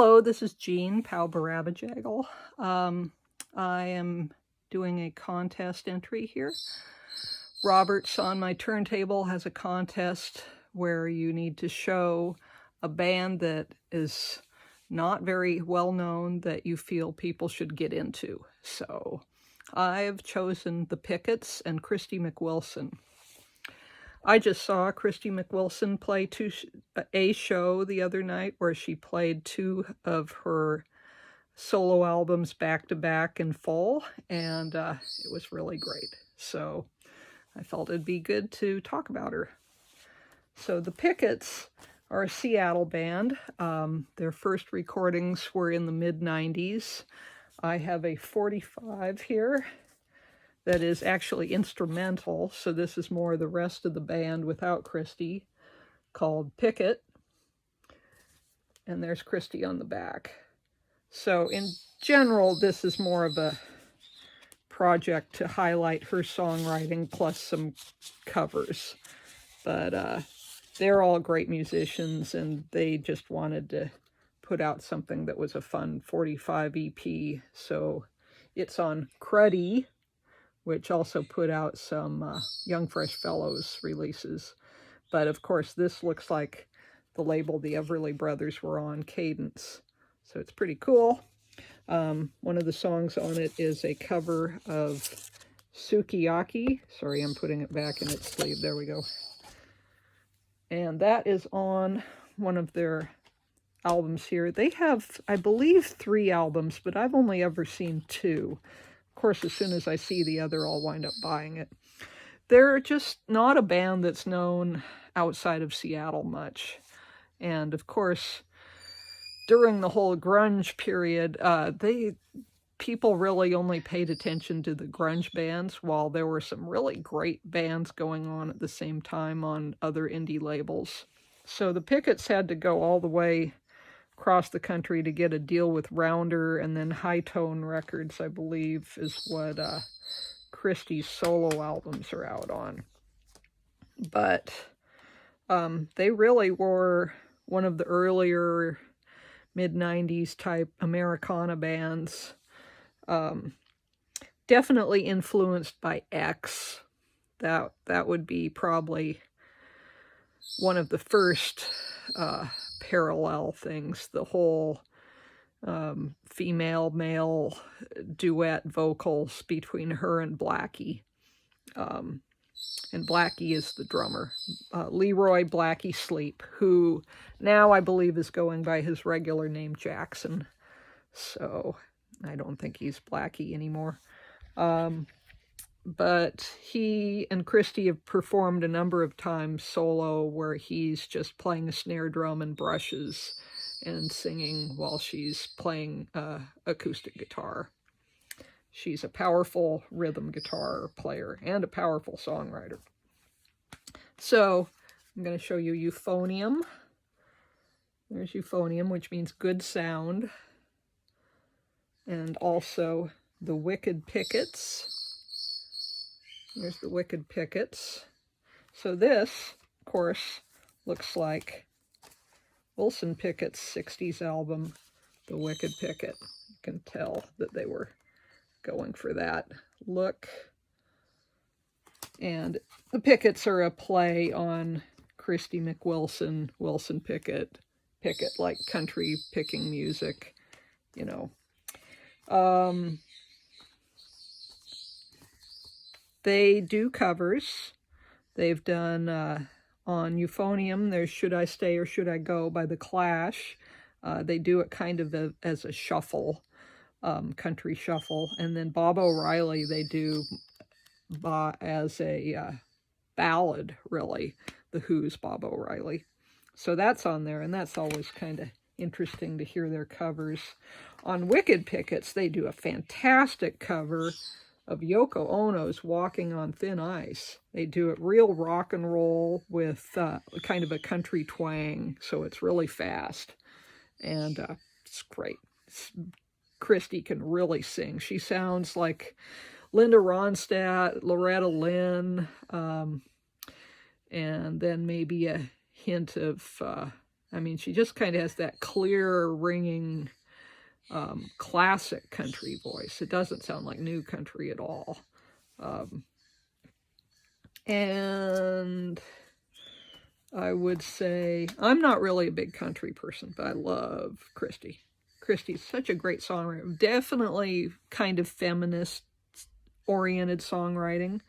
Hello, this is Jean Powbarabajagal. I am doing a contest entry here. Roberts on my turntable has a contest where you need to show a band that is not very well known that you feel people should get into. So I've chosen the Picketts and Christy McWilson. I just saw Christy McWilson play a show the other night where she played two of her solo albums back to back in full, and it was really great. So I felt it'd be good to talk about her. So the Picketts are a Seattle band. Their first recordings were in the mid-90s. I have a 45 here that is actually instrumental, so this is more the rest of the band without Christy, called Pickett. And there's Christy on the back. So in general, this is more of a project to highlight her songwriting plus some covers. But they're all great musicians, and they just wanted to put out something that was a fun 45 EP. So it's on Cruddy, which also put out some Young Fresh Fellows releases. But of course, this looks like the label the Everly Brothers were on, Cadence. So it's pretty cool. One of the songs on it is a cover of Sukiyaki. Sorry, I'm putting it back in its sleeve. There we go. And that is on one of their albums here. They have, I believe, 3 albums, but I've only ever seen 2. Of course, as soon as I see the other, I'll wind up buying it. They're just not a band that's known outside of Seattle much. And of course, during the whole grunge period, people really only paid attention to the grunge bands, while there were some really great bands going on at the same time on other indie labels. So the Picketts had to go all the way across the country to get a deal with Rounder, and then High Tone Records, I believe, is what Christy's solo albums are out on. But they really were one of the earlier mid-90s type Americana bands. Definitely influenced by X. That would be probably one of the first parallel things, the whole female-male duet vocals between her and Blackie. And Blackie is the drummer, Leroy Blackie Sleep, who now I believe is going by his regular name, Jackson. So I don't think he's Blackie anymore. But he and Christy have performed a number of times solo where he's just playing a snare drum and brushes and singing while she's playing acoustic guitar. She's a powerful rhythm guitar player and a powerful songwriter. So I'm going to show you euphonium. There's euphonium, which means good sound. And also the Wicked Picketts. There's the Wicked Picketts. So this, of course, looks like Wilson Pickett's 60s album, The Wicked Picket. You can tell that they were going for that look. And the Picketts are a play on Christy McWilson, Wilson Pickett, Pickett like country picking music, you know. They do covers. They've done on euphonium, there's Should I Stay or Should I Go by The Clash. They do it kind of as a shuffle, country shuffle. And then Bob O'Reilly, they do as a ballad, really, The Who's Bob O'Reilly. So that's on there, and that's always kind of interesting to hear their covers. On Wicked Picketts, they do a fantastic cover of Yoko Ono's Walking on Thin Ice. They do it real rock and roll with kind of a country twang, so it's really fast. And it's great. Christy can really sing. She sounds like Linda Ronstadt, Loretta Lynn, and then maybe a hint of I mean, she just kind of has that clear, ringing, classic country voice. It doesn't sound like new country at all. And I would say, I'm not really a big country person, but I love Christy. Christy's such a great songwriter. Definitely kind of feminist-oriented songwriting.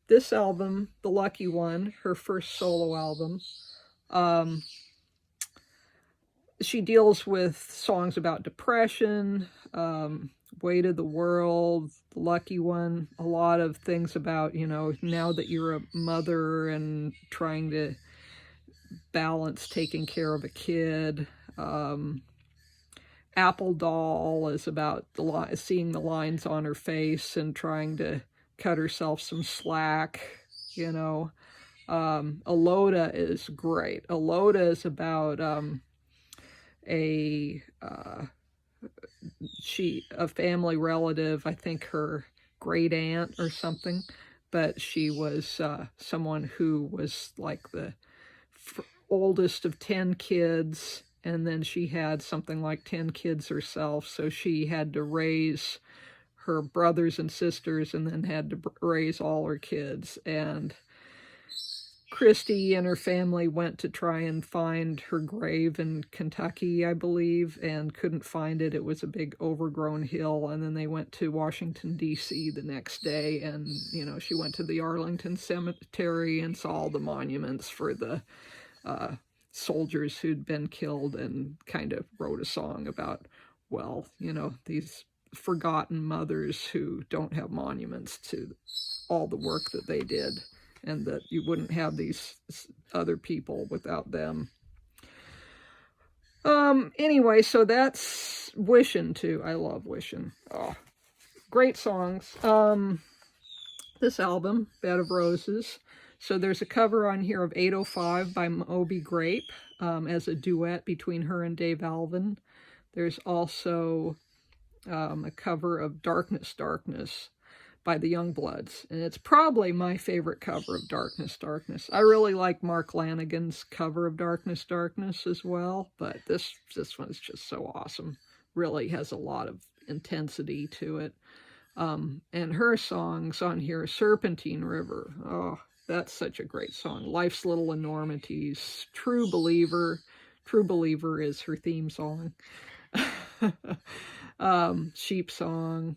This album, The Lucky One, her first solo album, she deals with songs about depression, weight of the world, The Lucky One, a lot of things about, you know, now that you're a mother and trying to balance taking care of a kid. Apple Doll is about seeing the lines on her face and trying to cut herself some slack, you know. Aloda is great. Aloda is about a family relative, I think her great aunt or something, but she was someone who was like the oldest of 10 kids, and then she had something like 10 kids herself, so she had to raise her brothers and sisters and then had to raise all her kids. And Christy and her family went to try and find her grave in Kentucky, I believe, and couldn't find it. It was a big overgrown hill. And then they went to Washington, D.C. the next day. And, you know, she went to the Arlington Cemetery and saw all the monuments for the soldiers who'd been killed, and kind of wrote a song about, well, you know, these forgotten mothers who don't have monuments to all the work that they did, and that you wouldn't have these other people without them. Anyway, so that's Wishin' too. I love Wishin'. Oh, great songs. This album, Bed of Roses. So there's a cover on here of 805 by Moby Grape as a duet between her and Dave Alvin. There's also a cover of Darkness, Darkness by the Youngbloods, and it's probably my favorite cover of Darkness, Darkness. I really like Mark Lanigan's cover of Darkness, Darkness as well, but this one is just so awesome. Really has a lot of intensity to it. And her songs on here, Serpentine River, oh, that's such a great song. Life's Little Enormities, True Believer. True Believer is her theme song. Sheep Song.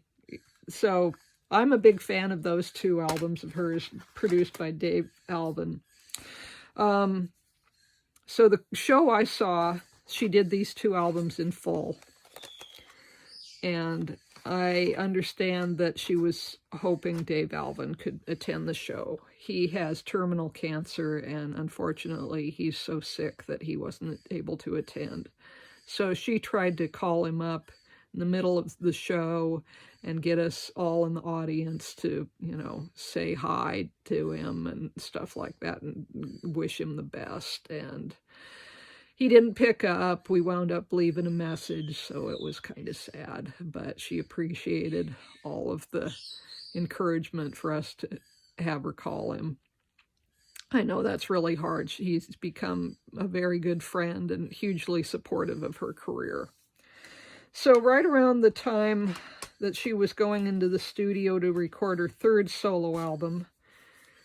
So I'm a big fan of those two albums of hers, produced by Dave Alvin. So the show I saw, she did these two albums in full. And I understand that she was hoping Dave Alvin could attend the show. He has terminal cancer, and unfortunately he's so sick that he wasn't able to attend. So she tried to call him up in the middle of the show and get us all in the audience to, you know, say hi to him and stuff like that and wish him the best. And he didn't pick up. We wound up leaving a message, so it was kind of sad. But she appreciated all of the encouragement for us to have her call him. I know that's really hard. He's become a very good friend and hugely supportive of her career. So right around the time that she was going into the studio to record her third solo album,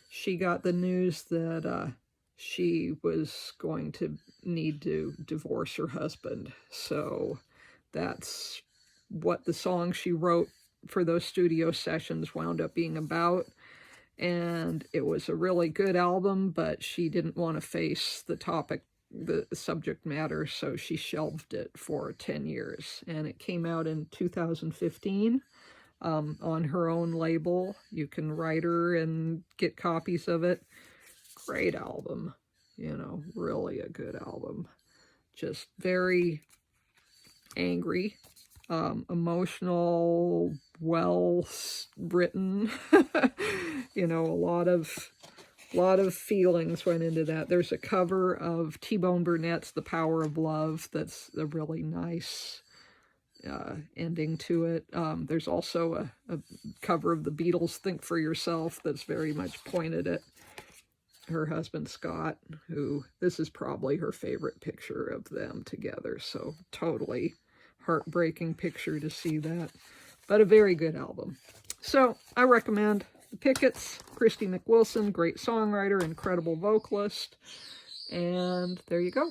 she got the news that she was going to need to divorce her husband. So that's what the song she wrote for those studio sessions wound up being about. And it was a really good album, but she didn't want to face the subject matter, so she shelved it for 10 years. And it came out in 2015 on her own label. You can write her and get copies of it. Great album, you know, really a good album. Just very angry, emotional, well written. You know, a lot of feelings went into that. There's a cover of T-Bone Burnett's The Power of Love that's a really nice ending to it. There's also a cover of the Beatles' Think for Yourself that's very much pointed at her husband Scott, who this is probably her favorite picture of them together. So totally heartbreaking picture to see that, but a very good album. So I recommend the Picketts, Christy McWilson, great songwriter, incredible vocalist, and there you go.